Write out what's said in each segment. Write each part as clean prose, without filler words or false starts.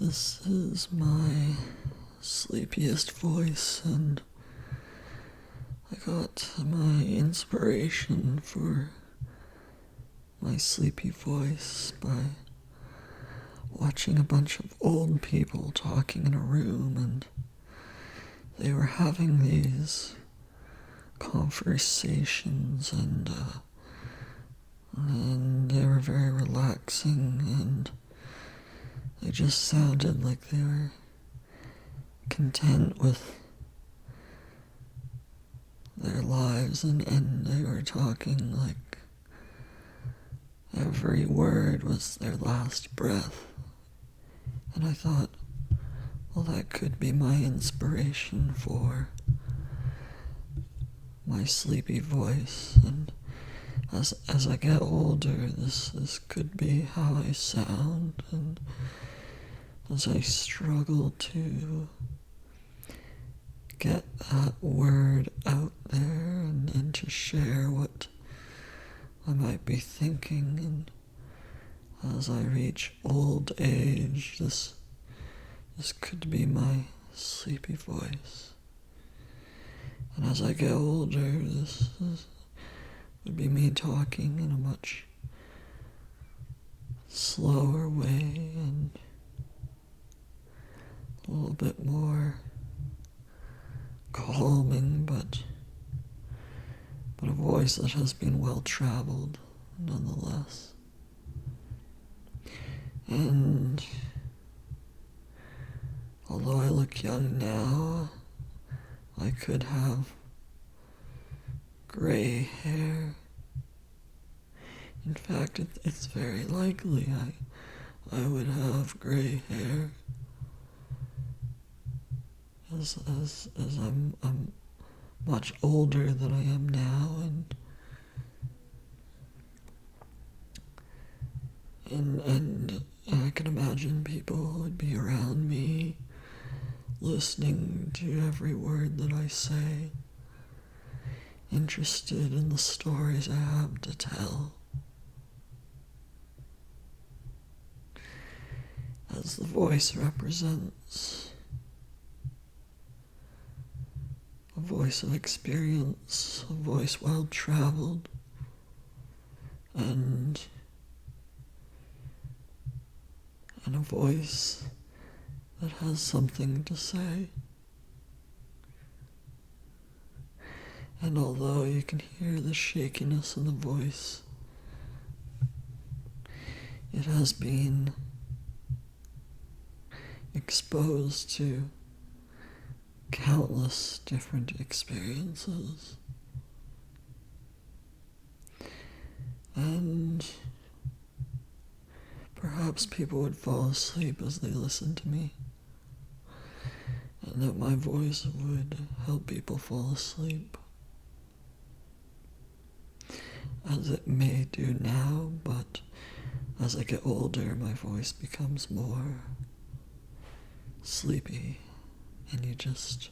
This is my sleepiest voice, and I got my inspiration for my sleepy voice by watching a bunch of old people talking in a room, and they were having these conversations, and they were very relaxing, and they just sounded like they were content with their lives, and they were talking like every word was their last breath. And I thought, well, that could be my inspiration for my sleepy voice, and as I get older, this could be how I sound, and as I struggle to get that word out there, and to share what I might be thinking, and as I reach old age, this could be my sleepy voice. And as I get older, this would be me talking in a much slower way and a little bit more calming, but a voice that has been well traveled nonetheless. And although I look young now, I could have gray hair. In fact, it's very likely I would have gray hair as I'm much older than I am now, and I can imagine people would be around me, listening to every word that I say, interested in the stories I have to tell. As the voice represents a voice of experience, a voice well-traveled, and a voice that has something to say. And although you can hear the shakiness in the voice, it has been exposed to countless different experiences. And perhaps people would fall asleep as they listen to me, and that my voice would help people fall asleep, as it may do now, but as I get older, my voice becomes more sleepy, and you just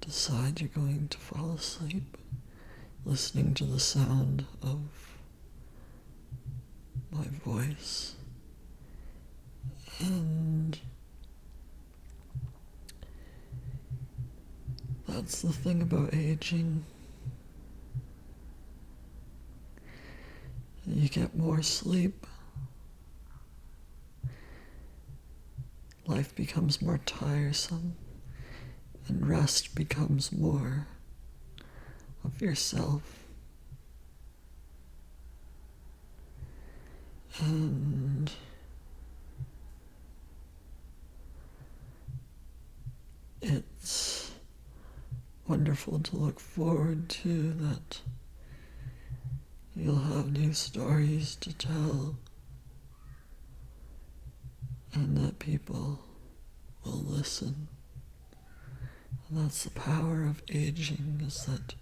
decide you're going to fall asleep, listening to the sound of my voice. And that's the thing about aging. You get more sleep. Life becomes more tiresome, and rest becomes more of yourself. And it's wonderful to look forward to, that you'll have new stories to tell, and that people will listen. And that's the power of aging, is that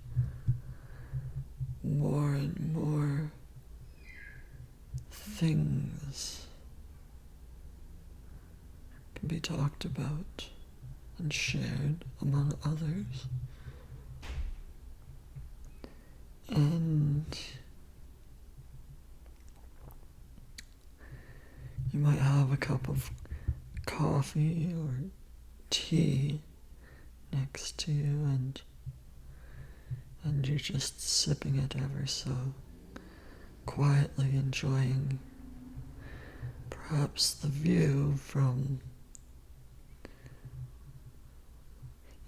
more and more things can be talked about and shared among others. And you might have a cup of coffee or tea next to you, and you're just sipping it ever so quietly, enjoying perhaps the view from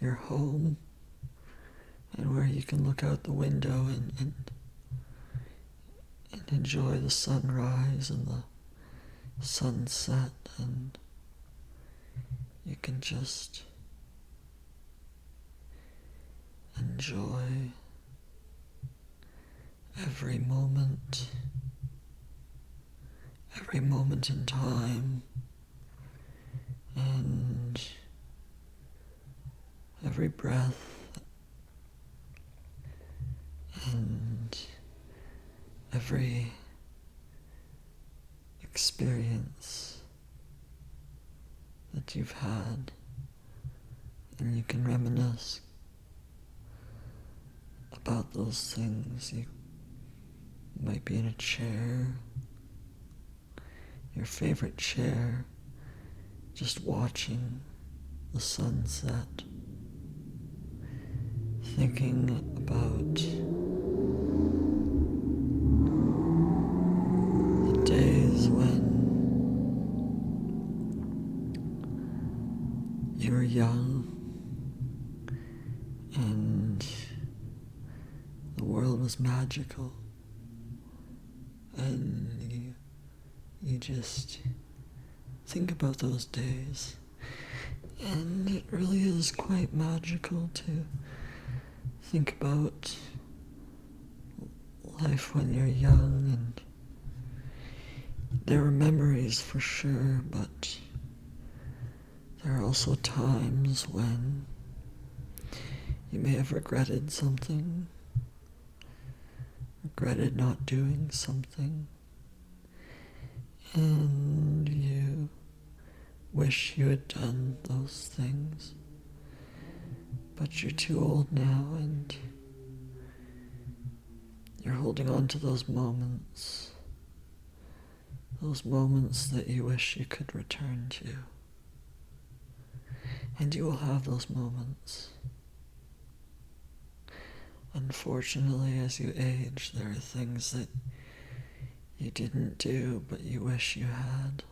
your home, and where you can look out the window and enjoy the sunrise and the sunset, and you can just enjoy every moment in time, and every breath, and every experience that you've had, and you can reminisce about those things. You might be in a chair, your favorite chair, just watching the sunset, thinking about the days when you were young and the world was magical, and you just think about those days, and it really is quite magical to think about life when you're young, and there are memories for sure, but there are also times when you may have regretted something, regretted not doing something, and you wish you had done those things, but you're too old now, and you're holding on to those moments that you wish you could return to. And you will have those moments. Unfortunately, as you age, there are things that you didn't do, but you wish you had.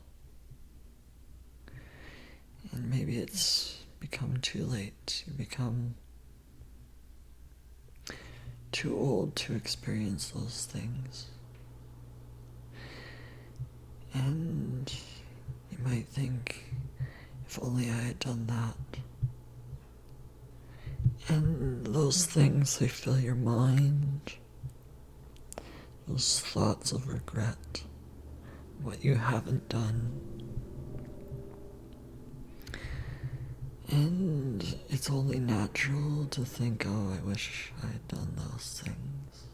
And maybe it's become too late. You become too old to experience those things. And you might think, if only I had done that. And those things, they fill your mind. Those thoughts of regret, what you haven't done. And it's only natural to think, oh, I wish I had done those things.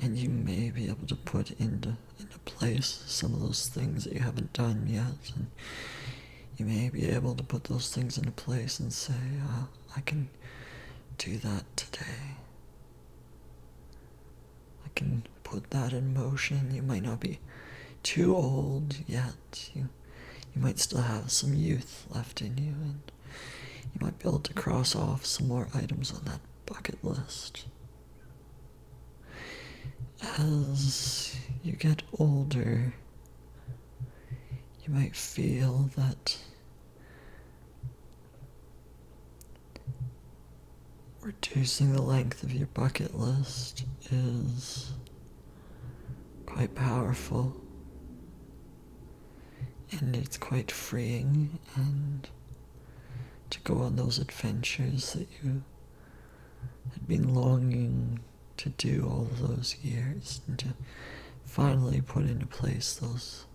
And you may be able to put into place some of those things that you haven't done yet, and you may be able to put those things into place and say, I can do that today. I can put that in motion. You might not be too old yet. You might still have some youth left in you, and you might be able to cross off some more items on that bucket list. As you get older, you might feel that reducing the length of your bucket list is quite powerful, and it's quite freeing, and to go on those adventures that you had been longing to do all of those years, and to finally put into place those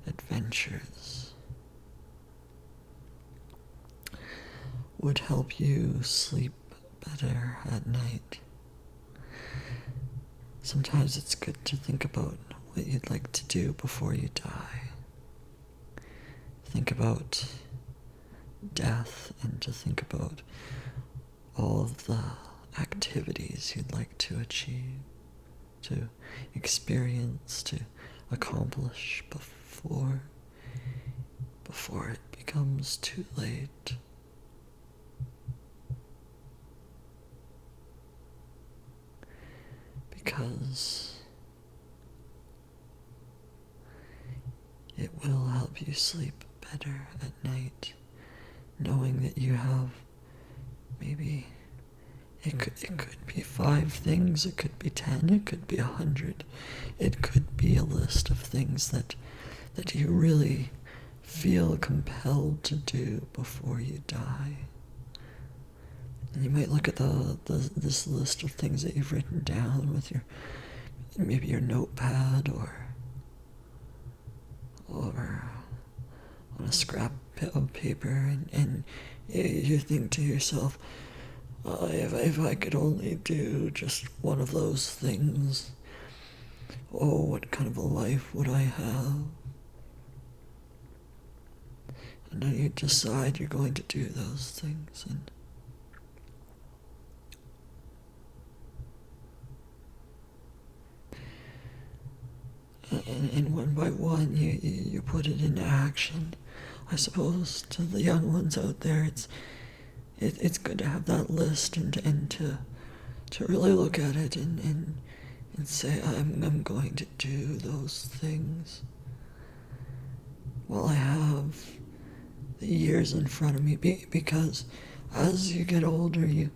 adventures would help you sleep better at night. Sometimes it's good to think about what you'd like to do before you die. Think about death, and to think about all of the activities you'd like to achieve, to experience to accomplish before it becomes too late. Because it will help you sleep better at night, knowing that you have maybe it could be 5 things, it could be 10, it could be 100. It could be a list of things that you really feel compelled to do before you die. And you might look at this list of things that you've written down with maybe your notepad or on a scrap of paper, and you think to yourself, if I could only do just one of those things, oh, what kind of a life would I have? And then you decide you're going to do those things, and one by one you put it into action. I suppose to the young ones out there, it's good to have that list and to really look at it and say, I'm going to do those things. While I have the years in front of me, because as you get older, you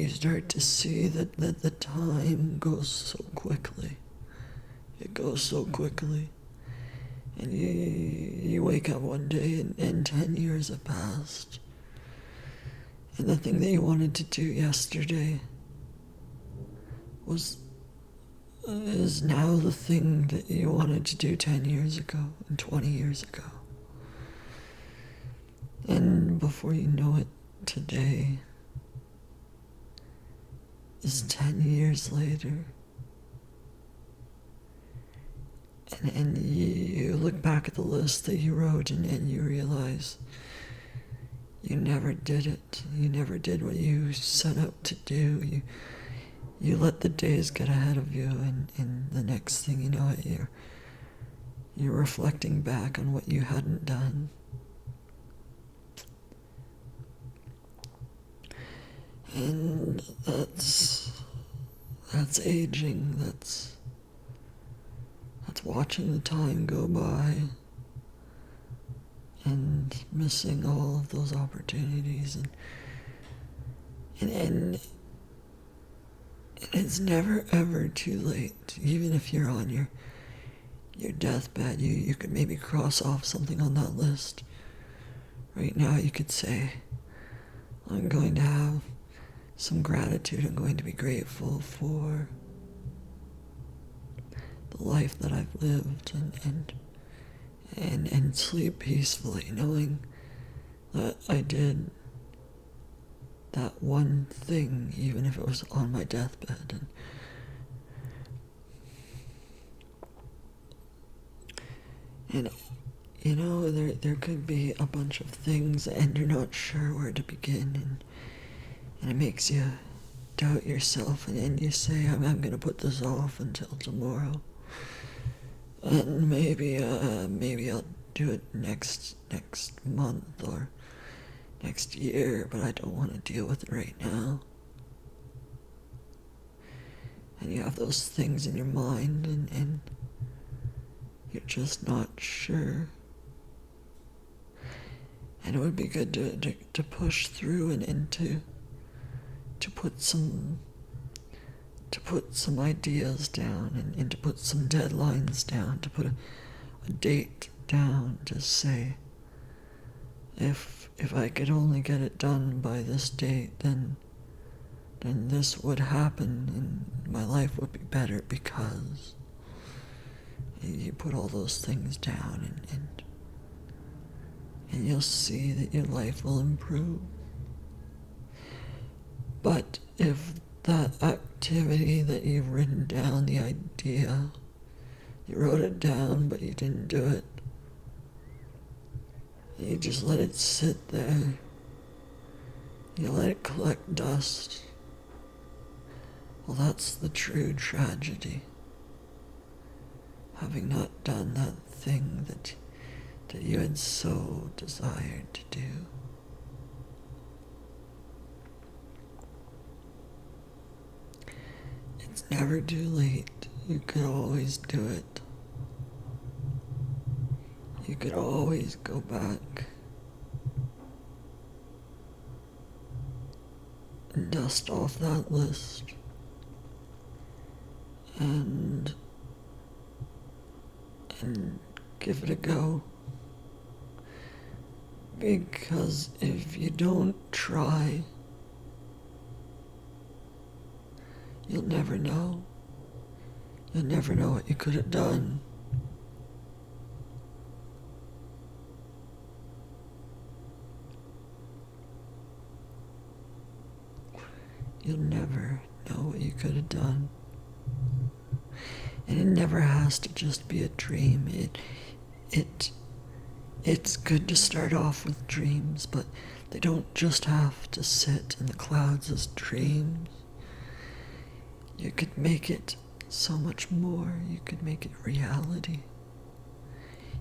start to see that the time goes so quickly. It goes so quickly. And you wake up one day and 10 years have passed. And the thing that you wanted to do yesterday is now the thing that you wanted to do 10 years ago and 20 years ago. And before you know it, today is 10 years later. And you look back at the list that you wrote and you realize you never did it. You never did what you set out to do. You let the days get ahead of you, and the next thing you know, you're reflecting back on what you hadn't done. And that's aging. That's watching the time go by and missing all of those opportunities, and it's never ever too late. Even if you're on your deathbed, you could maybe cross off something on that list. Right now you could say, I'm going to have some gratitude. I'm going to be grateful for the life that I've lived, and sleep peacefully, knowing that I did that one thing, even if it was on my deathbed. And you know, there could be a bunch of things, and you're not sure where to begin, and it makes you doubt yourself, and you say, I'm going to put this off until tomorrow. And maybe I'll do it next month or next year, but I don't want to deal with it right now. And you have those things in your mind, and you're just not sure. And it would be good to push through and to put some ideas down, and to put some deadlines down, to put a date down, to say, if I could only get it done by this date, then this would happen and my life would be better, because you put all those things down, and you'll see that your life will improve. But if that activity that you've written down, the idea, you wrote it down but you didn't do it, you just let it sit there, you let it collect dust, Well, that's the true tragedy. Having not done that thing that you had so desired to do. It's never too late. You could always do it. You could always go back and dust off that list and give it a go. Because if you don't try, you'll never know. You'll never know what you could have done. You'll never know what you could have done. And it never has to just be a dream. It's good to start off with dreams, but they don't just have to sit in the clouds as dreams. You could make it so much more. You could make it reality.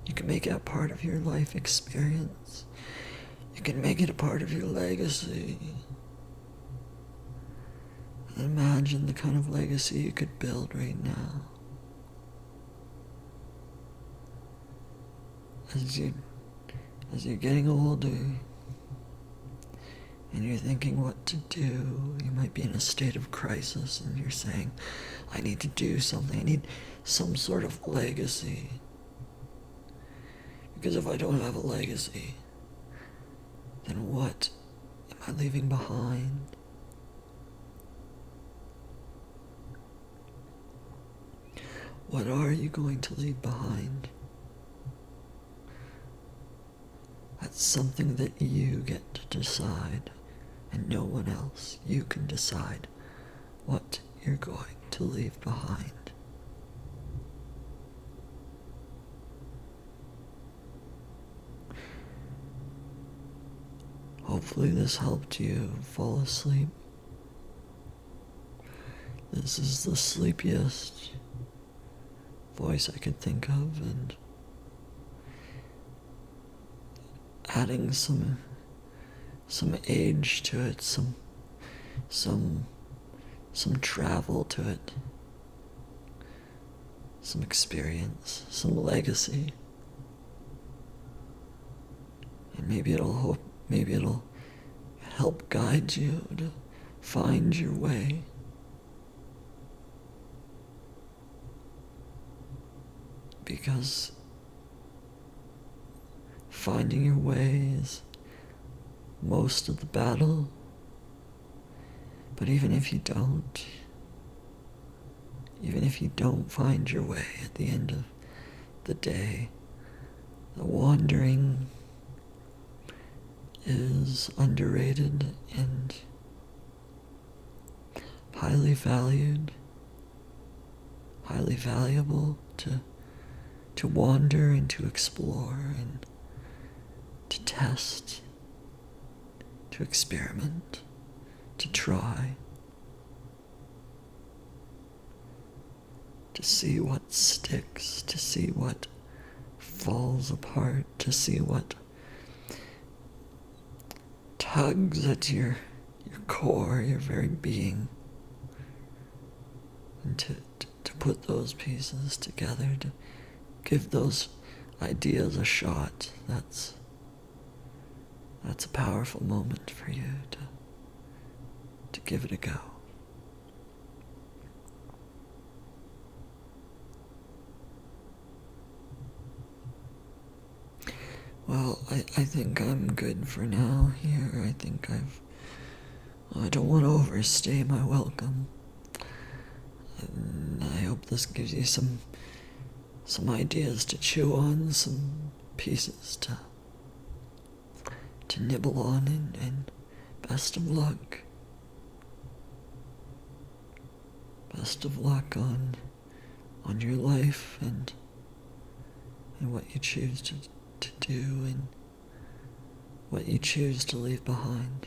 You can make it a part of your life experience. You can make it a part of your legacy. Imagine the kind of legacy you could build right now. As you're getting older and you're thinking what to do, you might be in a state of crisis and you're saying, I need to do something. I need some sort of legacy. Because if I don't have a legacy, then what am I leaving behind? What are you going to leave behind? That's something that you get to decide, and no one else. You can decide what you're going to leave behind. Hopefully this helped you fall asleep. This is the sleepiest voice I could think of, and adding some age to it, some travel to it, some experience, some legacy, and maybe it'll help guide you to find your way. Because finding your way is most of the battle. But even if you don't find your way at the end of the day, the wandering is underrated and highly valued, highly valuable to wander and to explore and to test, to experiment, to try, to see what sticks, to see what falls apart, to see what tugs at your core, your very being, and to put those pieces together, to give those ideas a shot. That's a powerful moment for you to give it a go. Well, I think I'm good for now here. I think I don't want to overstay my welcome. And I hope this gives you some ideas to chew on, some pieces to nibble on, and best of luck. Best of luck on your life and what you choose to do and what you choose to leave behind.